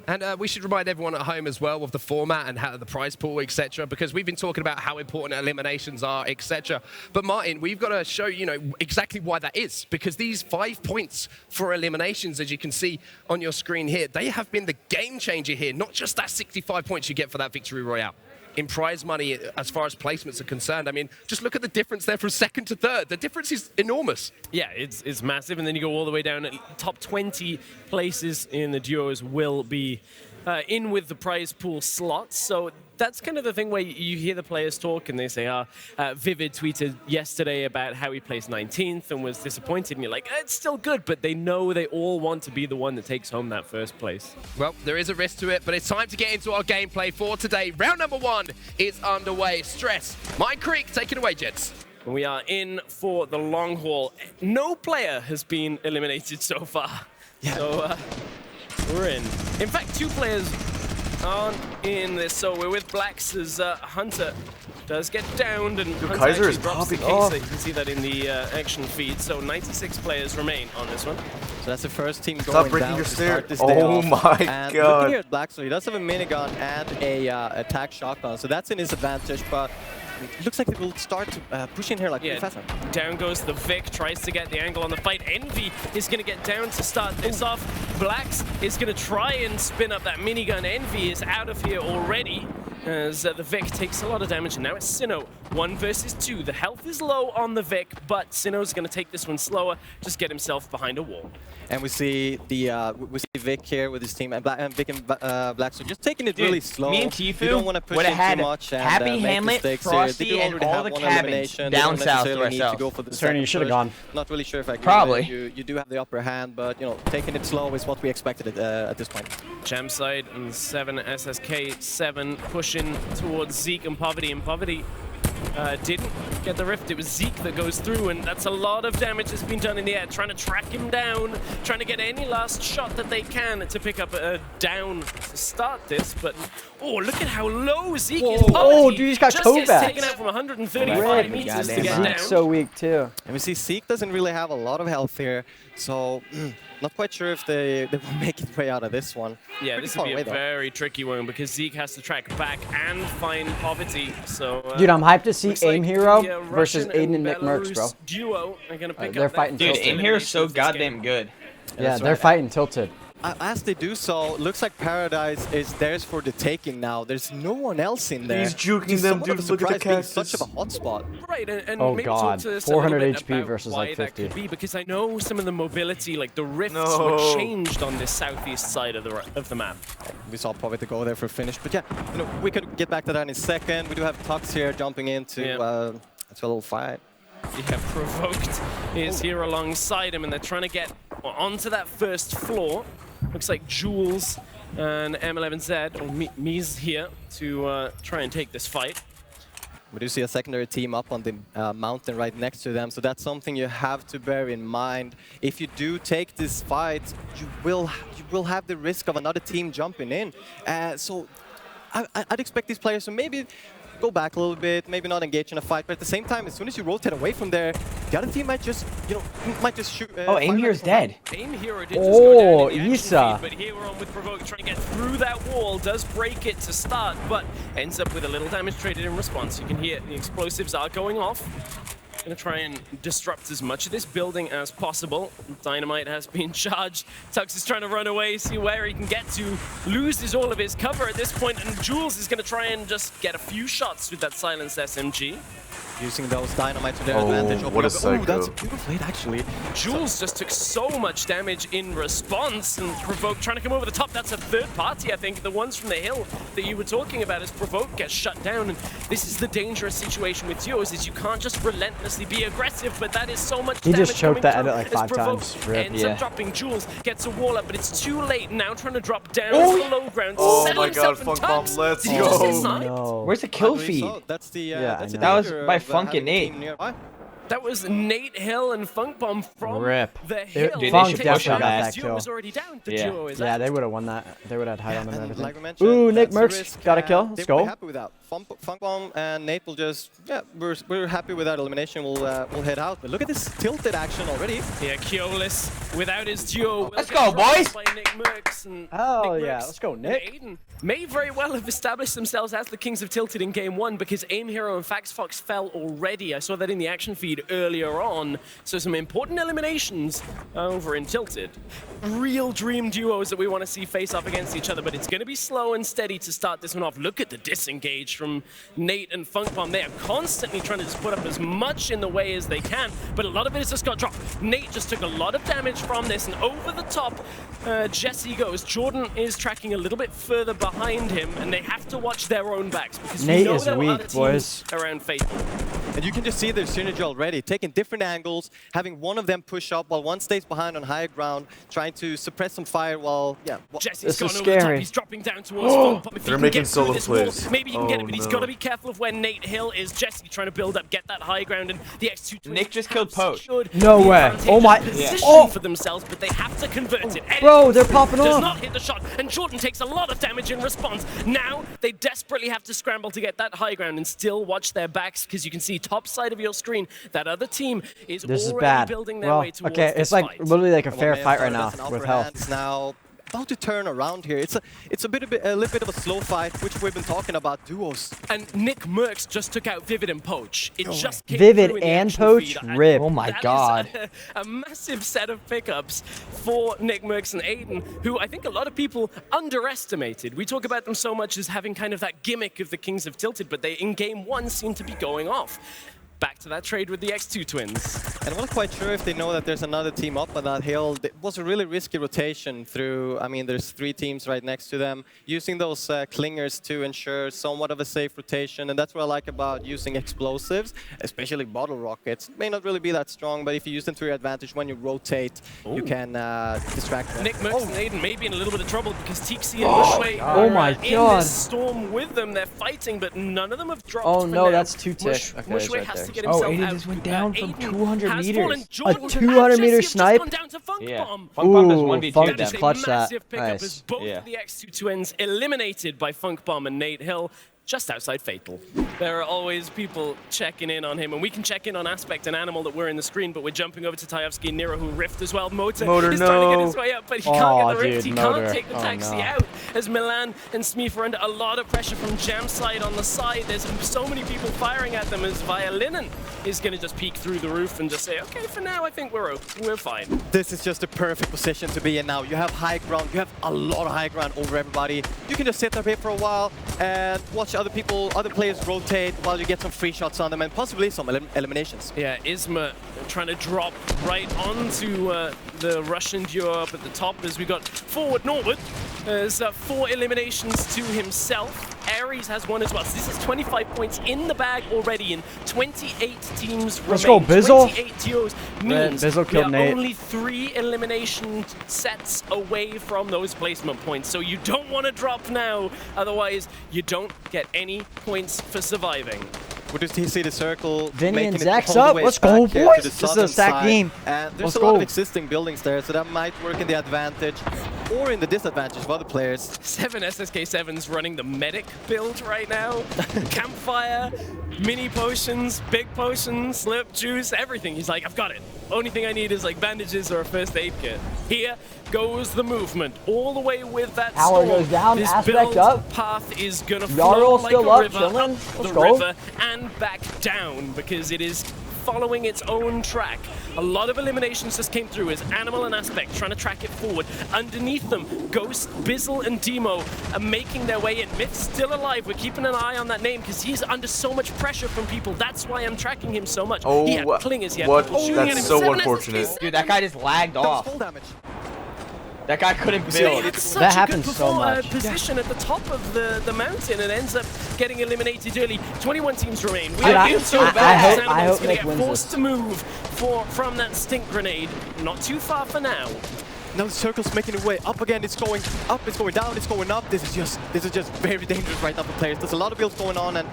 And we should remind everyone at home as well of the format and how the prize pool, etc., because we've been talking about how important eliminations are, etc. But Martin, we've got to show, exactly why that is, because these 5 points for eliminations, as you can see on your screen here, they have been the game changer here, not just that 65 points you get for that victory royale. In prize money, as far as placements are concerned, I mean, just look at the difference there from second to third. The difference is enormous. Yeah, it's massive, and then you go all the way down. Top 20 places in the duos will be in with the prize pool slots. So that's kind of the thing where you hear the players talk and they say, Vivid tweeted yesterday about how he placed 19th and was disappointed. And you're like, it's still good, but they know they all want to be the one that takes home that first place. Well, there is a risk to it, but it's time to get into our gameplay for today. Round number 1 is underway. Stress, Mine Creek, take it away, gents. We are in for the long haul. No player has been eliminated so far. Yeah. So we're in. In fact, 2 players aren't in this, so we're with Blacks as Hunter does get downed, and Hunter Kaiser actually is drops the popping case. off. You can see that in the action feed. So 96 players remain on this one. So that's the first team Stop going breaking down your to stair. start this day Oh off. my And god. looking here at Black, so he does have a minigun and a attack shotgun, so that's in his advantage, but it looks like they will start to push in here like pretty fast. Down goes the Vic, tries to get the angle on the fight. Envy is going to get down to start this off. Blacks is going to try and spin up that minigun. Envy is out of here already as the Vic takes a lot of damage, and now it's Sinnoh. 1 versus 2. The health is low on the Vic, but Sinnoh's going to take this one slower, just get himself behind a wall. And we see Vic here with his team, and Vic and Black, so just taking it really slow. Me and Tifu you don't want to push in too much and Happy, make Hamlet, mistakes Frosty, here. They do and already all have the one cabins elimination. down They don't south to necessarily need ourselves. to go for the Cerny, you should have gone. Not really sure if I agree. Probably. You do have the upper hand, but taking it slow is what we expected at this point. Jam side and 7 SSK, 7 pushing towards Zeke and Poverty, didn't get the rift. It was Zeke that goes through, and that's a lot of damage that's been done in the air, trying to track him down, trying to get any last shot that they can to pick up a down to start this. But look at how low Zeke is. Oh, dude, he's got just Kovacs. gets taken out from 135 meters to get down. Zeke's so weak too. And we see Zeke doesn't really have a lot of health here, so not quite sure if they will make it way out of this one. Yeah, Pretty this would be far a away, very tricky one because Zeke has to track back and find Poverty. So, Dude, I'm hyped to see looks Aim like Hero the, versus Russian Aiden and Nick Merckx, bro. Belarus duo are gonna pick They're up fighting that Dude, Tilted. Aim Hero's so elimination this goddamn game. good. Yeah, they're fighting Tilted. As they do so, looks like Paradise is theirs for the taking now. There's no one else in there. He's juking It's them, somewhat of dude. a Look at the surprise being cactus. such of a hotspot. Right, and Oh maybe God, talk to us 400 a little bit HP about versus why like that 50. could be, because I know some of the mobility, like the rifts No. were changed on this southeast side of the map. We saw Poverty go there for a finish, but yeah, we could get back to that in a second. We do have Tux here jumping into a little fight. Yeah, Provoked is here alongside him, and they're trying to get onto that first floor. Looks like Jules and M11Z, or Mi's here to try and take this fight. We do see a secondary team up on the mountain right next to them, so that's something you have to bear in mind. If you do take this fight, you will have the risk of another team jumping in. So I'd expect these players to maybe go back a little bit, maybe not engage in a fight, but at the same time, as soon as you rotate away from there, the other team might just, shoot. Oh, Aim Hero's dead. Aim Hero did just go down in the action Isa. feed, but here we're on with Provoke trying to get through that wall, does break it to start, but ends up with a little damage traded in response. You can hear the explosives are going off. Gonna try and disrupt as much of this building as possible. Dynamite has been charged. Tux is trying to run away, see where he can get to. Loses all of his cover at this point, and Jules is gonna try and just get a few shots with that silenced SMG. Using those Dynamite to their Oh, advantage. what a Ooh, psycho. that's a beautiful hit, actually. Jules just took so much damage in response, and Provoke trying to come over the top. That's a third party, I think. The ones from the hill that you were talking about as Provoke gets shut down. And this is the dangerous situation with duos, is you can't just relentlessly be aggressive, but that is so much He damage just choked that coming edit like through as 5 Provoke times. Rip. ends up dropping. Jules gets a wall up, but it's too late. Now trying to drop down to the low ground. Oh settle my god, himself in Funk Bomb, Tux. let's Did he just get go. sniped? No. Where's the I kill believe feed? so. That's the, Yeah, that's I the know. That was danger by of Funk having and a Nate. team nearby. That was Nate Hill and Funk Bomb from Rip. the hill. Dude, they Funk should definitely push on got that. that Duo kill. was already down. The Yeah. duo is Yeah, out. they would have won that. They would have had height on them and And everything. like we mentioned, Ooh, Nick that's the Merckx risk, got a kill. and Let's they were go. happy with that. Funkbomb and Nate will just, yeah, we're happy with that elimination. We'll head out. But look at this tilted action already. Yeah, Keolis without his duo. Let's go, boys! By Nick Merckx and Hell Nick yeah, Merckx let's go, and Nick. Aiden may very well have established themselves as the Kings of Tilted in Game 1 because Aim Hero and Fax Fox fell already. I saw that in the action feed earlier on. So some important eliminations over in Tilted. Real dream duos that we want to see face off against each other, but it's going to be slow and steady to start this one off. Look at the disengage from Nate and Funkbomb. They are constantly trying to just put up as much in the way as they can, but a lot of it has just got dropped. Nate just took a lot of damage from this, and over the top, Jesse goes. Jordan is tracking a little bit further behind him, and they have to watch their own backs because Nate we know is there are weak, other teams boys. around Fatal. And you can just see their synergy already, taking different angles, having one of them push up while one stays behind on higher ground, trying to suppress some fire while, yeah. Jesse's This gone is over the top. scary. He's dropping down towards Funkbomb. If he They're can making get through solo this wall, plays. maybe he can get it, but he's no. got to be careful of where Nate Hill is. Jesse trying to build up, get that high ground, and the X2 twins Nick just killed have Poach. secured No the way. advantage Oh my- and position Oh. for themselves, but they have to convert it. Bro, they're popping does off. not hit the shot, and Jordan takes a lot of damage in response. Now they desperately have to scramble to get that high ground and still watch their backs because you can see top side of your screen that other team is This is already bad. building their Well, way towards okay, this it's like fight. literally like a Well, fair man, fight right that's now an with upper health. hand. It's now about to turn around here. It's a little bit of a slow fight, which we've been talking about duos. And Nick Merckx just took out Vivid and Poach. It just came Vivid through in the and action Poach? feed. Rip. Oh my That is God. a massive set of pickups for Nick Merckx and Aiden, who I think a lot of people underestimated. We talk about them so much as having kind of that gimmick of the Kings of Tilted, but they in Game 1 seem to be going off. Back to that trade with the X2 twins. And I'm not quite sure if they know that there's another team up on that hill. It was a really risky rotation through, I mean, there's 3 teams right next to them, using those clingers to ensure somewhat of a safe rotation. And that's what I like about using explosives, especially bottle rockets. It may not really be that strong, but if you use them to your advantage when you rotate, you can distract them. Nick Merckx and Aiden may be in a little bit of trouble because Tixi and Mushway are Oh my in God. this storm with them. They're fighting, but none of them have dropped. Oh for no, now. that's 2 tick. Okay, it's Mushway right has there. to get Oh, himself Aiden out. just went down from Aiden 200 has meters. fallen. A Jordan and 200 meter Jesse have snipe? just gone down to Yeah. Funkbomb. Funkbomb does Ooh, 1v2 Funk That just is a clutched that. massive pickup Nice. as both Yeah. of the X2 twins eliminated by Funkbomb and Nate Hill just outside Fatal. There are always people checking in on him, and we can check in on Aspect and Animal that were in the screen, but we're jumping over to Tajovsky and Nero, who riffed as well. Motor is trying to get his way up, but he can't Oh, get the rift. dude, He Motor. can't take the Oh, taxi no. out, as Milan and Smeef are under a lot of pressure from Jam side on the side. There's so many people firing at them as Violinen is going to just peek through the roof and just say, okay, for now, I think we're fine. This is just the perfect position to be in now. You have high ground, you have a lot of high ground over everybody. You can just sit up here for a while and watch other players rotate while you get some free shots on them and possibly some eliminations. Yeah, Isma trying to drop right onto the Russian duo up at the top as we got forward Norwood. There's 4 eliminations to himself. Ares has 1 as well. So this is 25 points in the bag already, and 28 teams Let's remain. go, Bizzle. 28 duos means Bizzle we killed are Nate. only 3 elimination sets away from those placement points. So you don't want to drop now, otherwise you don't get any points for surviving. We just see the circle. Vinny making and it Zach's all the up. way Let's back go, here to boys. the This is a southern stacked side. game. And there's Let's a lot go. of existing buildings there, so that might work in the advantage or in the disadvantage of other players. 7 SSK7s running the medic build right now. Campfire, mini potions, big potions, slip, juice, everything. He's like, I've got it. Only thing I need is like bandages or a first aid kit. Here goes the movement, all the way with that Tower storm. goes down, This Aspect build up. path is gonna Jarl flow like still a up, river chilling. up Let's the go. river and back down because it is following its own track. A lot of eliminations just came through as Animal and Aspect trying to track it forward. Underneath them, Ghost, Bizzle, and Demo are making their way in. Myth's still alive. We're keeping an eye on that name because he's under so much pressure from people. That's why I'm tracking him so much. Oh, he had clingers, he had what? people shooting That's at him. so 7 unfortunate. SSK7. Dude, that guy just lagged That was off. full damage. That guy couldn't He build. had such That a happens good so much. position at the top of the mountain and ends up getting eliminated early. 21 teams remain. We Dude, are I- in so I- bad. I hope- Animal's I hope gonna Nick get wins forced this. to move from that stink grenade. Not too far for now. Now the circle's making its way up again. It's going up, it's going down, it's going up. This is just very dangerous right now for players. There's a lot of builds going on, and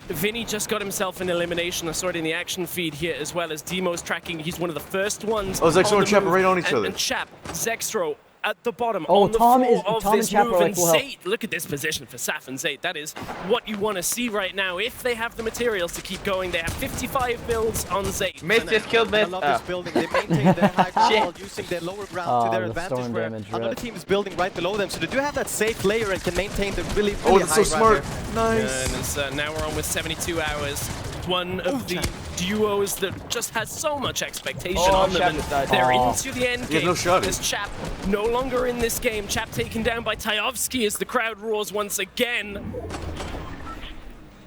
Vinny just got himself an elimination. I saw it in the action feed here as well as Demo's tracking. He's one of the first ones. Oh, Zextro on and the Chap are move. right on each other. And Chap, Zextro, at the bottom Oh, on the Tom floor is- of Tom this and Chaparral move. And will help. Zayt, look at this position for Saf and Zayt. That is what you want to see right now. If they have the materials to keep going, they have 55 builds on Zayt. Mist just killed I Mist. love this building. They maintain their high ground Shit. while using their lower ground to their the advantage. storm Where damage, another right. team is building right below them, so they do have that safe layer and can maintain the really, really Oh, that's high so ground smart. here. Nice. And it's, now we're on with 72 hours. One of the duos that just has so much expectation Oh, on them, Chap and just died. they're Oh. into the end He has game. no shot. There's Chap no longer in this game. Chap taken down by Tajovsky as the crowd roars once again.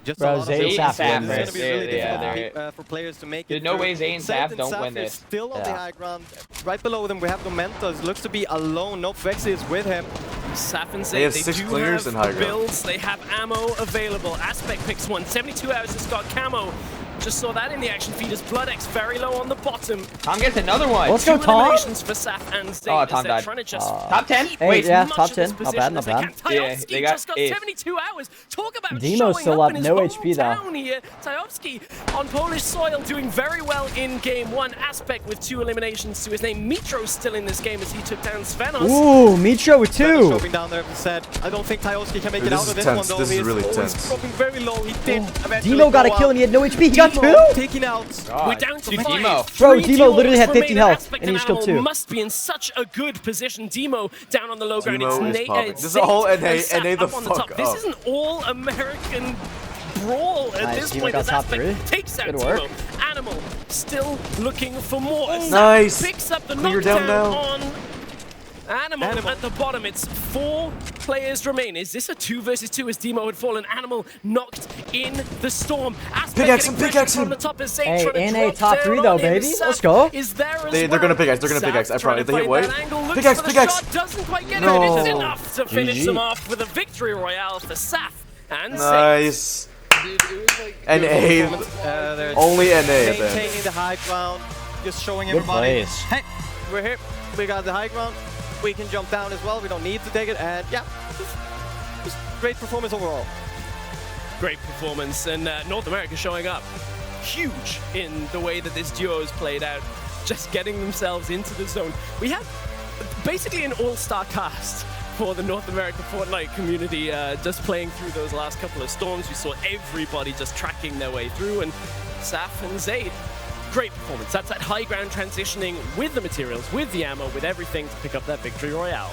Just Bro, a lot of Zay building. Saf This win is this. going to be really Yeah, difficult they're- for players to make There's it no through. way Zay and Zayt Saf don't win is this. still on the Yeah. high ground. Right below them, we have Momentos. Looks to be alone. No Vexy is with him. Saf and They have Zayt, 6 do players have in high the ground. builds, they have ammo available. Aspect picks one. 72 hours has got camo. Just saw that in the action feed as BloodX very low on the bottom. Tom gets another one. Let's go, Two Tom. eliminations for Saf and Zayt Oh, as Tom they're died. trying to just Top 10? keep Hey, as yeah, much top of this 10. Not position bad, as not they bad. can. Yeah, Tajovsky they got just got ace. 72 hours. Talk about Demo's showing still up up, in his no HP though. hometown here. Tajovsky on Polish soil doing very well in game one. Aspect with 2 eliminations to his name. Mitro's still in this game as he took down Svenos. Ooh, Mitro with Venom 2. dropping down there, said, I don't think Tajovsky can make Dude, it this out is of this tense. one though. This is He really always tense. dropping very low. He did eventually Demo got a go kill out. and he had no HP. He got Demo 2. taking out. We're down to Dude, 5. Demo. Bro, 3 Demo duels literally had 50 remain. health, Aspect and he just killed Animal 2. must be in such a good position. Demo down on the low ground. Demo It's is Na- popping. it's This is a whole Zayt NA and Saf the up on the fuck top. This up. is an all-American brawl at Nice, this Demo point. got As top Aspect 3. takes out Good Demo. work. Animal still looking for more. Saf Nice. picks up the Clear down knockdown now. on Animal at the bottom. It's 4 players remain. Is this a 2 versus 2 as Demo had fallen? Animal knocked in the storm. Aspect Pickaxe getting him, pressure pickaxe from him. the top as Zayt Hey, trying to NA drop top down 3 though, on him. baby. Saf Let's go. Is there as They're well. gonna pickaxe, they're gonna Saf pickaxe, I trying promise. to They hit find white. that angle, looks Pickaxe, for the pickaxe. shot, doesn't quite get No. it. It's enough to finish GG. them off with a victory royale for Saf and Zayt. Nice. NA. They're Only NA then. maintaining the high ground, just showing Good everybody, plays. hey, we're here. We got the high ground. We can jump down as well. We don't need to take it. And yeah, just great performance overall. Great performance, and North America showing up huge in the way that this duo has played out, just getting themselves into the zone. We have basically an all-star cast for the North America Fortnite community, just playing through those last couple of storms. We saw everybody just tracking their way through, and Saf and Zayt, great performance. That's that high ground transitioning with the materials, with the ammo, with everything to pick up that victory royale.